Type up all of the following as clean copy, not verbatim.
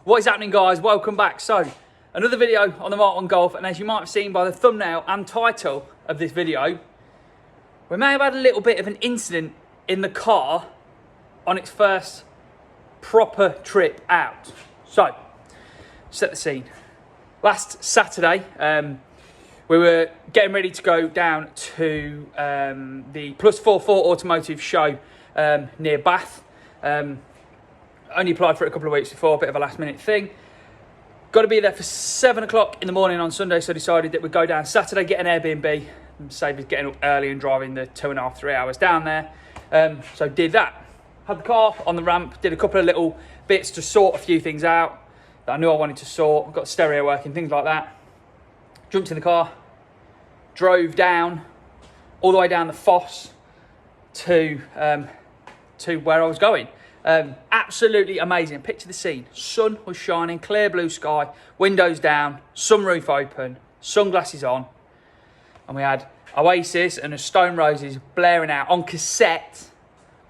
What is happening, guys? Welcome back. So, another video on the Mk1 Golf, and as you might have seen by the thumbnail and title of this video, we may have had a little bit of an incident in the car on its first proper trip out. So, set the scene. Last Saturday, we were getting ready to go down to the Plus 44 Automotive show near Bath. Only applied for it a couple of weeks before, a bit of a last minute thing. Got to be there for 7 o'clock in the morning on Sunday, so decided that we'd go down Saturday, get an Airbnb, and save us getting up early and driving the 2.5, 3 hours down there. So did that. Had the car on the ramp, did a couple of little bits to sort a few things out that I knew I wanted to sort. Got the stereo working, things like that. Jumped in the car, drove down, all the way down the foss to where I was going. Absolutely amazing. Picture the scene. Sun was shining, clear blue sky, windows down, sunroof open, sunglasses on, and we had Oasis and the Stone Roses blaring out on cassette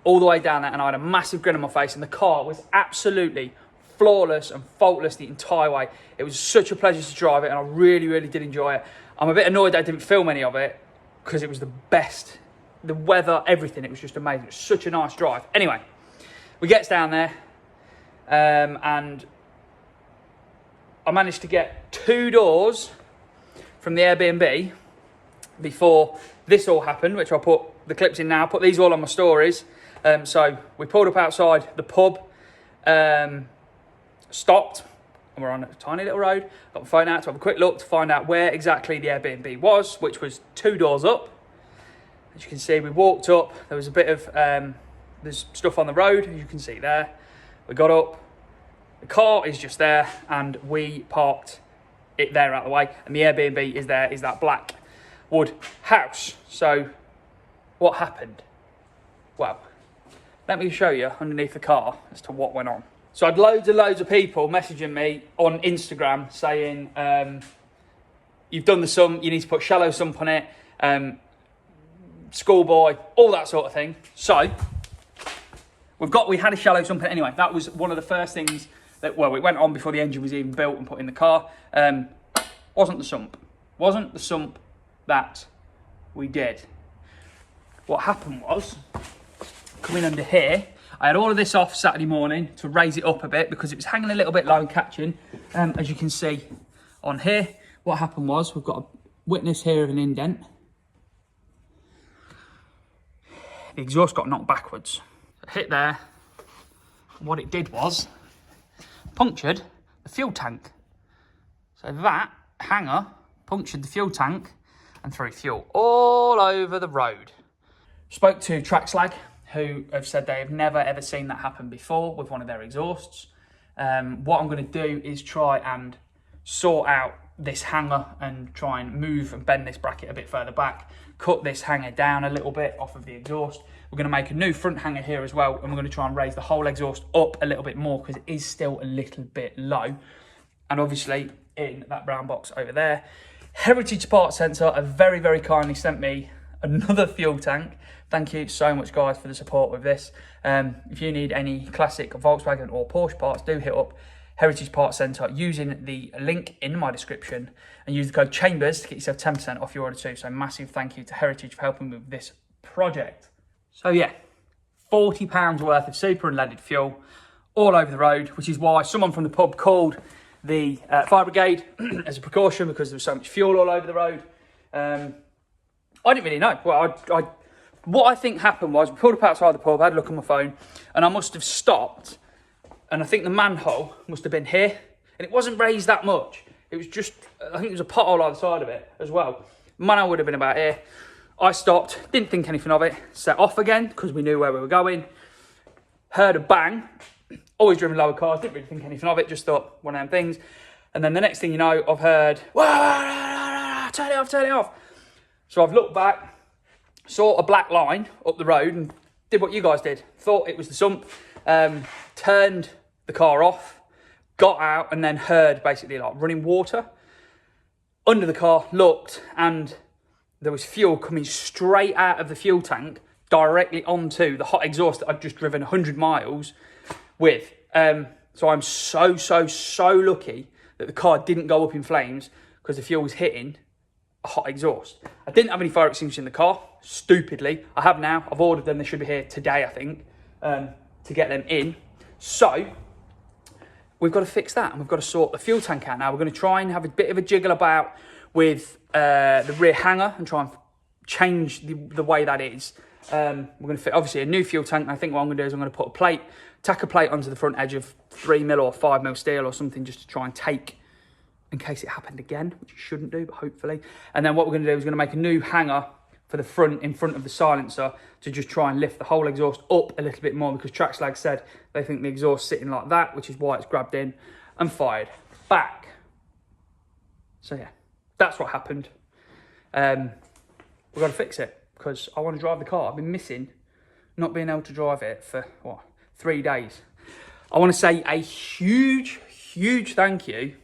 all the way down there, and I had a massive grin on my face, and the car was absolutely flawless and faultless the entire way. It was such a pleasure to drive it, and I really did enjoy it. I'm a bit annoyed that I didn't film any of it because it was the best. The weather, everything, it was just amazing. It was such a nice drive. Anyway, we get down there, and I managed to get 2 doors from the Airbnb before this all happened, which I'll put the clips in now, put these all on my stories. So we pulled up outside the pub, stopped, and we're on a tiny little road. Got my phone out to have a quick look to find out where exactly the Airbnb was, which was 2 doors up. As you can see, we walked up, there was a bit of there's stuff on the road, as you can see there. We got up, the car is just there, and we parked it there out of the way, and the Airbnb is there, is that black wood house. So what happened? Well, let me show you underneath the car as to what went on. So I had loads and loads of people messaging me on Instagram saying, you've done the sump, you need to put shallow sump on it, schoolboy, all that sort of thing. So we had a shallow sump in it anyway. That was one of the first things that, well, it went on before the engine was even built and put in the car. Wasn't the sump that we did. What happened was, coming under here, I had all of this off Saturday morning to raise it up a bit because it was hanging a little bit low and catching. As you can see on here, what happened was, we've got a witness here of an indent. The exhaust got knocked backwards. It hit there. What it did was punctured the fuel tank. So that hanger punctured the fuel tank and threw fuel all over the road. Spoke to Trackslag, who have said they have never ever seen that happen before with one of their exhausts. What I'm going to do is try and sort out this hanger and try and move and bend this bracket a bit further back, cut this hanger down a little bit off of the exhaust. We're going to make a new front hanger here as well, and we're going to try and raise the whole exhaust up a little bit more because it is still a little bit low. And obviously in that brown box over there, Heritage Part Centre have very kindly sent me another fuel tank. Thank you so much, guys, for the support with this. If you need any classic Volkswagen or Porsche parts, do hit up Heritage Part Centre using the link in my description and use the code CHAMBERS to get yourself 10% off your order too. So massive thank you to Heritage for helping me with this project. So yeah, £40 worth of super unleaded fuel all over the road, which is why someone from the pub called the fire brigade as a precaution because there was so much fuel all over the road. I didn't really know. Well, what I think happened was, we pulled up outside the pub, I had a look on my phone, and I must have stopped, and I think the manhole must have been here, and it wasn't raised that much. It was just, I think there was a pothole either side of it as well. Manhole would have been about here. I stopped, didn't think anything of it, set off again, because we knew where we were going. Heard a bang, always driven lower cars, didn't really think anything of it, just thought one of them things. And then the next thing you know, I've heard, turn it off. So I've looked back, saw a black line up the road and did what you guys did. Thought it was the sump, turned the car off, got out, and then heard basically like running water under the car, looked, and there was fuel coming straight out of the fuel tank directly onto the hot exhaust that I'd just driven 100 miles with. So I'm so lucky that the car didn't go up in flames because the fuel was hitting a hot exhaust. I didn't have any fire extinguishers in the car, stupidly. I have now. I've ordered them. They should be here today, I think, to get them in. So we've got to fix that, and we've got to sort the fuel tank out now. We're going to try and have a bit of a jiggle about with the rear hanger and try and change the way that is. We're going to fit, obviously, a new fuel tank. And I think what I'm going to do is I'm going to put a plate, tack a plate onto the front edge of 3mm or 5mm steel or something, just to try and take, in case it happened again, which it shouldn't do, but hopefully. And then what we're going to do is we're going to make a new hanger for the front, in front of the silencer, to just try and lift the whole exhaust up a little bit more, because Trackslag said they think the exhaust sitting like that, which is why it's grabbed in and fired back. So yeah, that's what happened. We've got to fix it, because I want to drive the car. I've been missing not being able to drive it for, what, 3 days. I want to say a huge thank you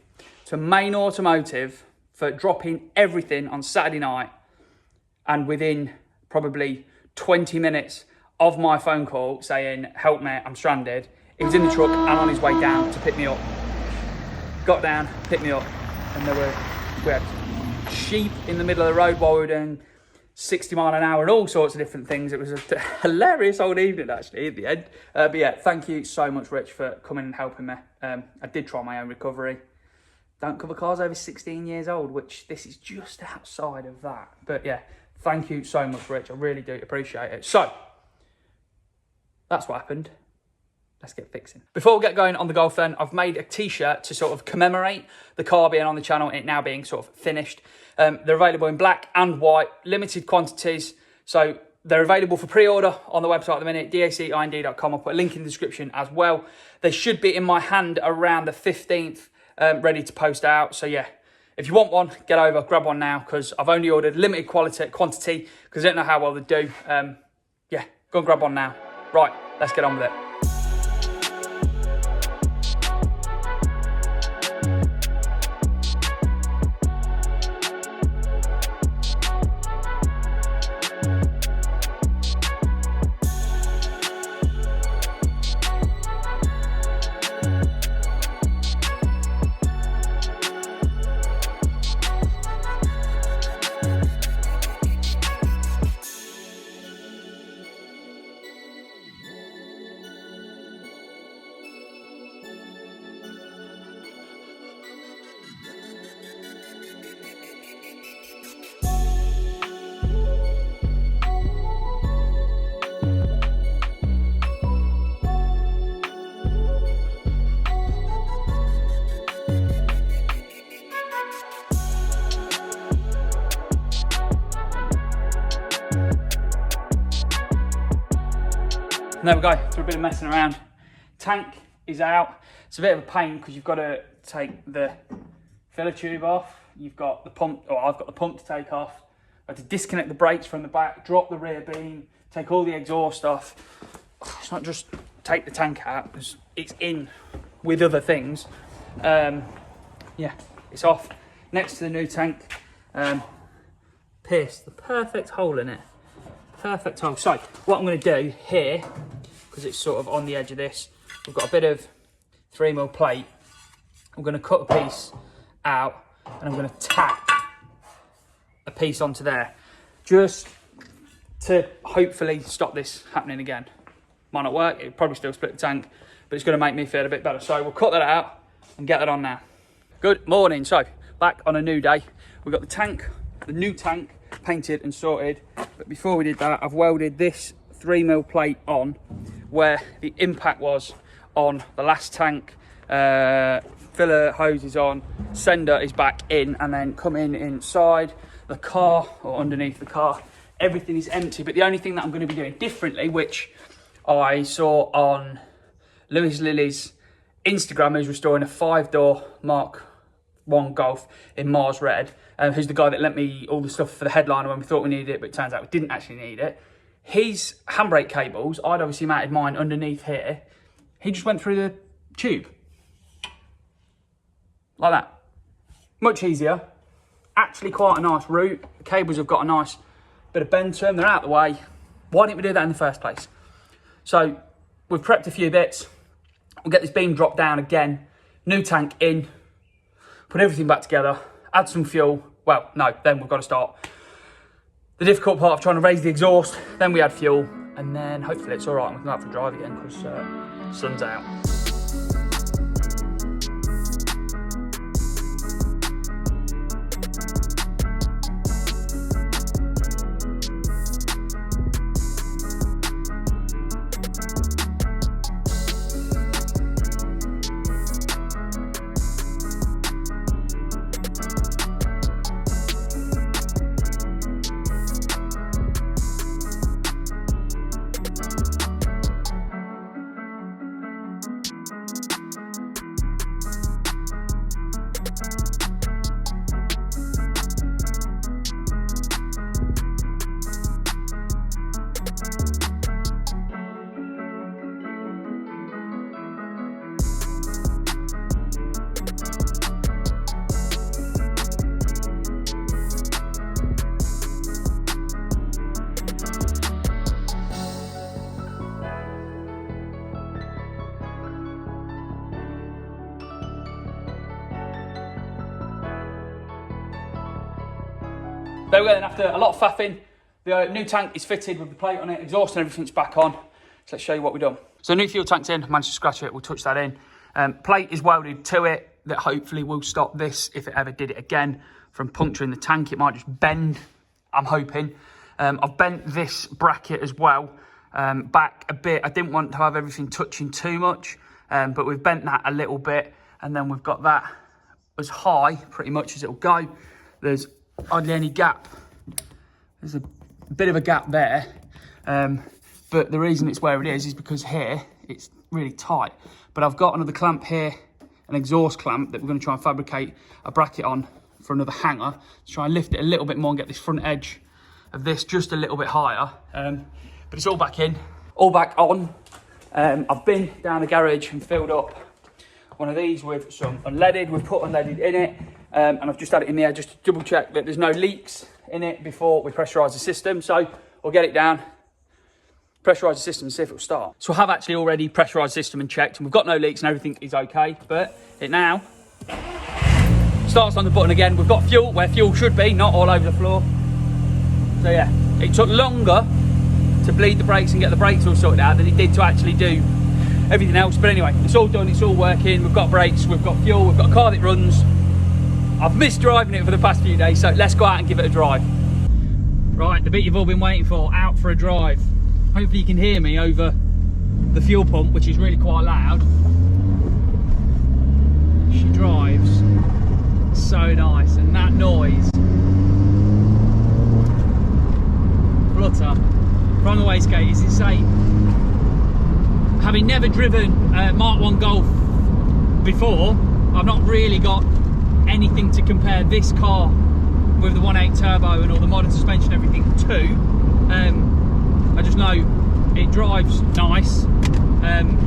to Main Automotive for dropping everything on Saturday night, and within probably 20 minutes of my phone call saying, help me, I'm stranded, he was in the truck and on his way down to pick me up. Got down, picked me up, and we had sheep in the middle of the road while we were doing 60 mile an hour and all sorts of different things. It was a hilarious old evening, actually, at the end. But yeah, thank you so much, Rich, for coming and helping me. I did try my own recovery. Don't cover cars over 16 years old, which this is just outside of that. But yeah, thank you so much, Rich. I really do appreciate it. So, that's what happened. Let's get fixing. Before we get going on the Golf then, I've made a t-shirt to sort of commemorate the car being on the channel and it now being sort of finished. They're available in black and white, limited quantities. So they're available for pre-order on the website at the minute, dacind.com. I'll put a link in the description as well. They should be in my hand around the 15th, ready to post out. So yeah, if you want one, get over, grab one now, because I've only ordered limited quantity because I don't know how well they do. Yeah, go and grab one now. Right, let's get on with it. And there we go, through a bit of messing around. Tank is out. It's a bit of a pain because you've got to take the filler tube off. You've got the pump, or I've got the pump to take off. I had to disconnect the brakes from the back, drop the rear beam, take all the exhaust off. It's not just take the tank out, it's in with other things. Yeah, it's off next to the new tank. Pierced the perfect hole in it. Perfect hole. So what I'm going to do here, because it's sort of on the edge of this, we've got a bit of 3mm plate. I'm going to cut a piece out and I'm going to tack a piece onto there, just to hopefully stop this happening again. Might not work, it'll probably still split the tank, but it's going to make me feel a bit better. So we'll cut that out and get that on now. Good morning. So back on a new day. We've got the tank, the new tank, painted and sorted. But before we did that, I've welded this 3mm plate on where the impact was on the last tank. Filler hose is on, sender is back in, and then coming inside the car or underneath the car, everything is empty. But the only thing that I'm going to be doing differently, which I saw on Lewis Lilly's Instagram, who's restoring a 5-door Mark 1 Golf in Mars Red, who's the guy that lent me all the stuff for the headliner when we thought we needed it, but it turns out we didn't actually need it. His handbrake cables, I'd obviously mounted mine underneath here. He just went through the tube. Like that. Much easier. Actually quite a nice route. The cables have got a nice bit of bend to them. They're out the way. Why didn't we do that in the first place? So we've prepped a few bits. We'll get this beam dropped down again, new tank in, put everything back together, add some fuel. Well, no, then we've got to start the difficult part of trying to raise the exhaust. Then we add fuel, and then hopefully it's all right and we can go out for a drive again because sun's out. There we go then, after a lot of faffing, the new tank is fitted with the plate on it, exhaust and everything's back on. So let's show you what we've done. So new fuel tank's in, managed to scratch it, we'll touch that in. Plate is welded to it that hopefully will stop this, if it ever did it again, from puncturing the tank. It might just bend, I'm hoping. I've bent this bracket as well back a bit. I didn't want to have everything touching too much, but we've bent that a little bit, and then we've got that as high pretty much as it'll go. There's hardly any gap. There's a bit of a gap there, but the reason it's where it is because here it's really tight. But I've got another clamp here, an exhaust clamp that we're going to try and fabricate a bracket on for another hanger to try and lift it a little bit more and get this front edge of this just a little bit higher. But it's all back in, all back on. I've been down the garage and filled up one of these with some unleaded. We've put unleaded in it, and I've just had it in there just to double check that there's no leaks in it before we pressurise the system. So we'll get it down, pressurise the system and see if it'll start. So I have actually already pressurised the system and checked, and we've got no leaks and everything is okay, but it now starts on the button again. We've got fuel where fuel should be, not all over the floor. So yeah, it took longer to bleed the brakes and get the brakes all sorted out than it did to actually do everything else. But anyway, it's all done, it's all working. We've got brakes, we've got fuel, we've got a car that runs. I've missed driving it for the past few days, so let's go out and give it a drive. Right, the bit you've all been waiting for, out for a drive. Hopefully you can hear me over the fuel pump, which is really quite loud. She drives so nice, and that noise, flutter from the wastegate is insane. Having never driven Mark 1 Golf before, I've not really got anything to compare this car with the 1.8 turbo and all the modern suspension and everything to. I just know it drives nice, and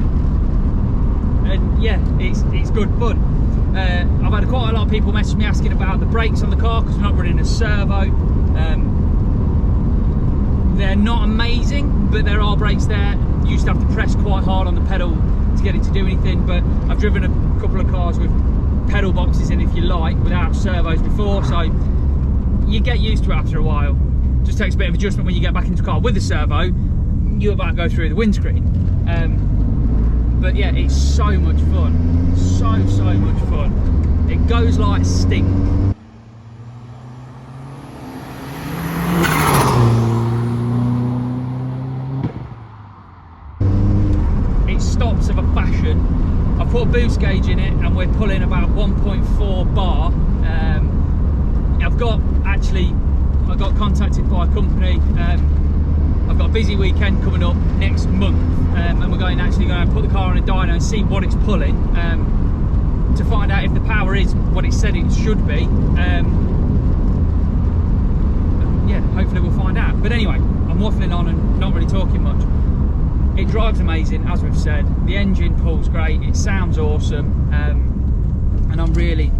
yeah, it's good fun. I've had quite a lot of people message me asking about the brakes on the car because we're not running a servo. They're not amazing, but there are brakes there. You used to have to press quite hard on the pedal to get it to do anything, but I've driven a couple of cars with pedal boxes in, if you like, without servos before, so you get used to it after a while. Just takes a bit of adjustment when you get back into the car with the servo. You're about to go through the windscreen. But yeah, it's so much fun. So much fun. It goes like stink. It stops of a fashion. I've put a boost gauge in it and we're pulling about 1.4 bar. I got contacted by a company. I've got a busy weekend coming up next month, and we're going to put the car on a dyno and see what it's pulling, to find out if the power is what it said it should be. Yeah, hopefully we'll find out. But anyway, I'm waffling on and not really talking much. It drives amazing, as we've said. The engine pulls great, it sounds awesome, and I'm really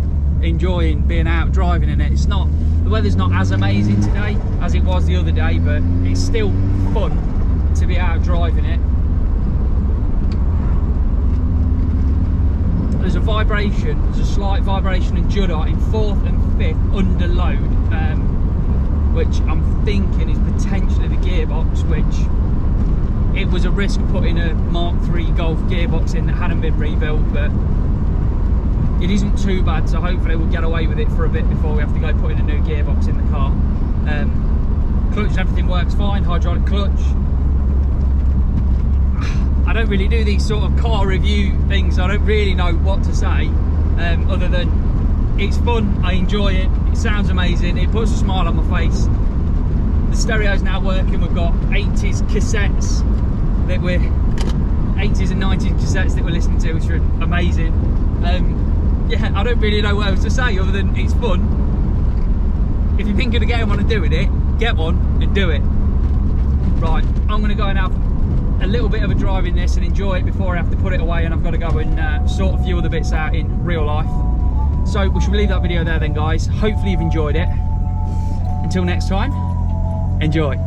enjoying being out driving in it. The weather's not as amazing today as it was the other day, but it's still fun to be out driving it. there's a vibration, there's a slight vibration and judder in 4th and 5th under load, which I'm thinking is potentially the gearbox, which it was a risk of putting a Mark III Golf gearbox in that hadn't been rebuilt, but it isn't too bad, so hopefully we'll get away with it for a bit before we have to go put in a new gearbox in the car. Clutch and everything works fine, hydraulic clutch. I don't really do these sort of car review things, so I don't really know what to say, other than it's fun, I enjoy it, it sounds amazing, it puts a smile on my face. The stereo's now working, we've got 80s cassettes that we're 80s and 90s cassettes that we're listening to, which are amazing. Yeah, I don't really know what else to say other than it's fun. If you're thinking of getting one and doing it, get one and do it. Right, I'm going to go and have a little bit of a drive in this and enjoy it before I have to put it away, and I've got to go and sort a few other bits out in real life. So we should leave that video there then, guys. Hopefully you've enjoyed it. Until next time, enjoy.